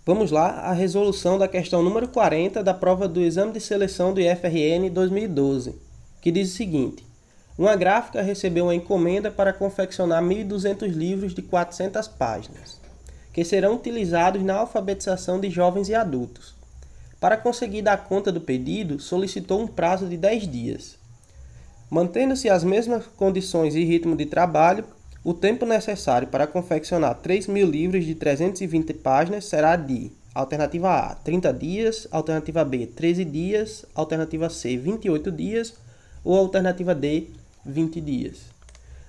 Vamos lá, a resolução da questão número 40 da prova do Exame de Seleção do IFRN 2012, que diz o seguinte: uma gráfica recebeu uma encomenda para confeccionar 1.200 livros de 400 páginas, que serão utilizados na alfabetização de jovens e adultos. Para conseguir dar conta do pedido, solicitou um prazo de 10 dias. Mantendo-se as mesmas condições e ritmo de trabalho, o tempo necessário para confeccionar 3.000 livros de 320 páginas será de: alternativa A, 30 dias, alternativa B, 13 dias, alternativa C, 28 dias ou alternativa D, 20 dias.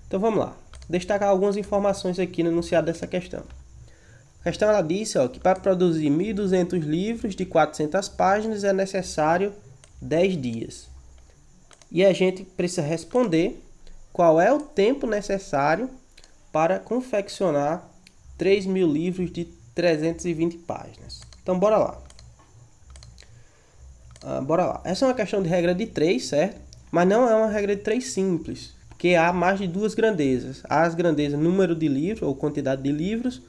Então vamos lá, destacar algumas informações aqui no enunciado dessa questão. A questão ela disse que para produzir 1.200 livros de 400 páginas é necessário 10 dias. E a gente precisa responder qual é o tempo necessário para confeccionar 3.000 livros de 320 páginas. Então, bora lá. Essa é uma questão de regra de 3, certo? Mas não é uma regra de 3 simples, porque há mais de duas grandezas. Há as grandezas número de livros, ou quantidade de livros,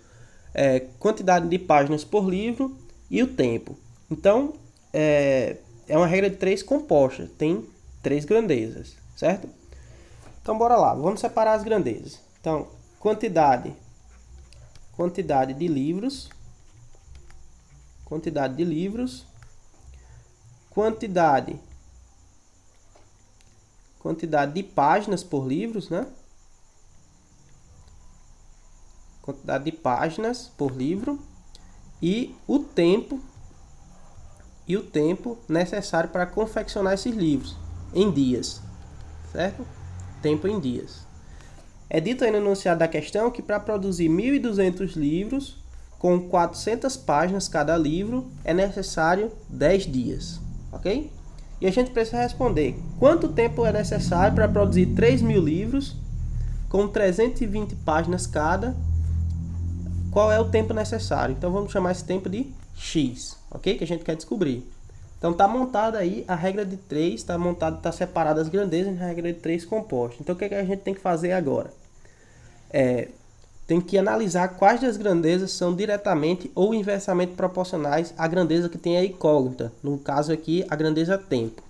quantidade de páginas por livro e o tempo. Então, é uma regra de 3 composta, tem 3 grandezas, certo? Então, bora lá, vamos separar as grandezas. Então, quantidade de livros, quantidade de páginas por livros, né? Quantidade de páginas por livro e o tempo necessário para confeccionar esses livros em dias, certo? Tempo em dias. É dito aí no enunciado da questão que para produzir 1.200 livros com 400 páginas cada livro é necessário 10 dias, ok? E a gente precisa responder quanto tempo é necessário para produzir 3.000 livros com 320 páginas cada. Qual é o tempo necessário? Então vamos chamar esse tempo de X, ok? Que a gente quer descobrir. Então está montada aí a regra de 3, está separada as grandezas na regra de 3 composta. Então o que a gente tem que fazer agora? Tem que analisar quais das grandezas são diretamente ou inversamente proporcionais à grandeza que tem a incógnita. No caso aqui, a grandeza tempo.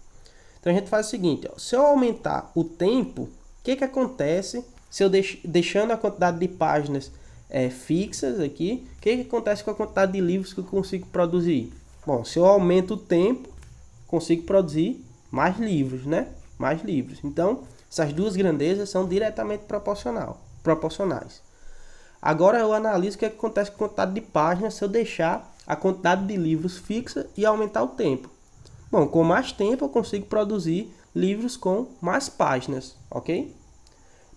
Então a gente faz o seguinte, se eu aumentar o tempo, o que acontece se eu deixando a quantidade de páginas fixas aqui, o que acontece com a quantidade de livros que eu consigo produzir? Bom, se eu aumento o tempo, consigo produzir mais livros, né? Mais livros. Então, essas duas grandezas são diretamente proporcionais. Agora eu analiso o que acontece com a quantidade de páginas se eu deixar a quantidade de livros fixa e aumentar o tempo. Bom, com mais tempo eu consigo produzir livros com mais páginas, ok?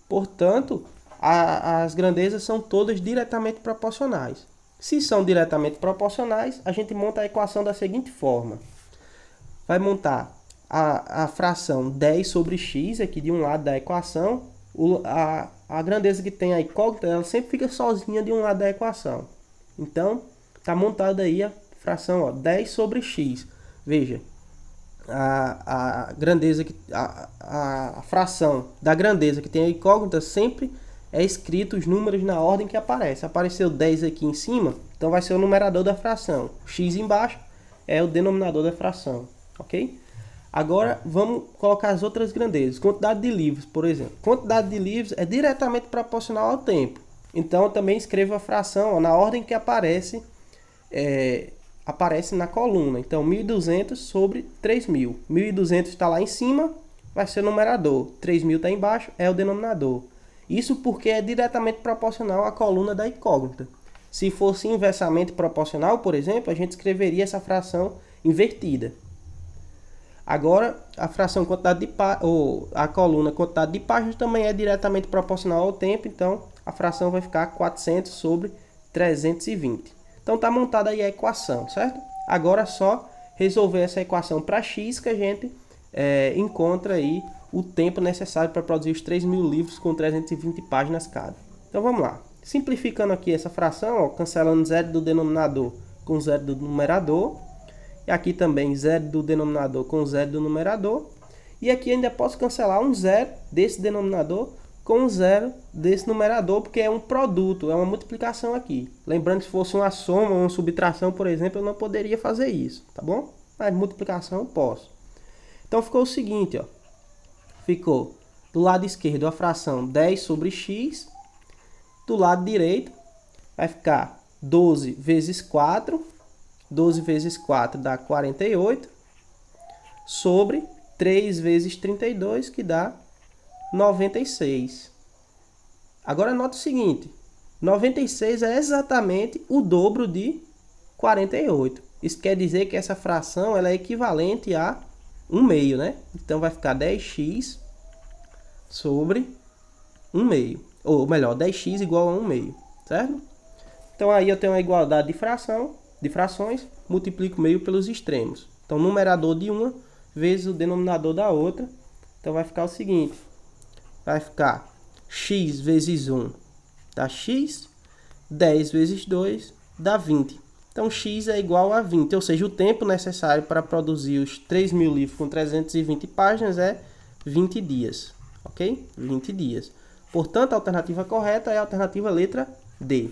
Portanto, as grandezas são todas diretamente proporcionais. Se são diretamente proporcionais, a gente monta a equação da seguinte forma. Vai montar a fração 10 sobre x aqui de um lado da equação. A grandeza que tem a incógnita, ela sempre fica sozinha de um lado da equação. Então, está montada aí a fração 10 sobre x. Veja, a fração da grandeza que tem a incógnita sempre é escrito os números na ordem que aparece. Apareceu 10 aqui em cima, então vai ser o numerador da fração. X embaixo é o denominador da fração, ok? Agora vamos colocar as outras grandezas. Quantidade de livros, por exemplo. Quantidade de livros é diretamente proporcional ao tempo. Então eu também escrevo a fração na ordem que aparece na coluna. Então 1.200 sobre 3.000. 1.200 está lá em cima, vai ser o numerador. 3.000 está embaixo, é o denominador. Isso porque é diretamente proporcional à coluna da incógnita. Se fosse inversamente proporcional, por exemplo, a gente escreveria essa fração invertida. Agora, a fração a coluna quantidade de páginas também é diretamente proporcional ao tempo, então a fração vai ficar 400 sobre 320. Então está montada aí a equação, certo? Agora é só resolver essa equação para x que a gente encontra aí o tempo necessário para produzir os 3.000 livros com 320 páginas cada. Então vamos lá. Simplificando aqui essa fração, cancelando 0 do denominador com 0 do numerador. E aqui também 0 do denominador com 0 do numerador. E aqui ainda posso cancelar um 0 desse denominador com 0 desse numerador, porque é um produto, é uma multiplicação aqui. Lembrando que se fosse uma soma ou uma subtração, por exemplo, eu não poderia fazer isso, tá bom? Mas multiplicação eu posso. Então ficou o seguinte, ó. Ficou do lado esquerdo a fração 10 sobre x. Do lado direito vai ficar 12 vezes 4. 12 vezes 4 dá 48. Sobre 3 vezes 32, que dá 96. Agora nota o seguinte. 96 é exatamente o dobro de 48. Isso quer dizer que essa fração ela é equivalente a 1 meio, né? Então vai ficar 10x sobre 1 meio. Ou melhor, 10x igual a 1 meio, certo? Então aí eu tenho a igualdade de frações, multiplico meio pelos extremos. Então numerador de uma vezes o denominador da outra. Então vai ficar o seguinte. Vai ficar x vezes 1 dá x, 10 vezes 2 dá 20. Então x é igual a 20, ou seja, o tempo necessário para produzir os 3.000 livros com 320 páginas é 20 dias, ok? 20 dias. Portanto, a alternativa correta é a alternativa letra D.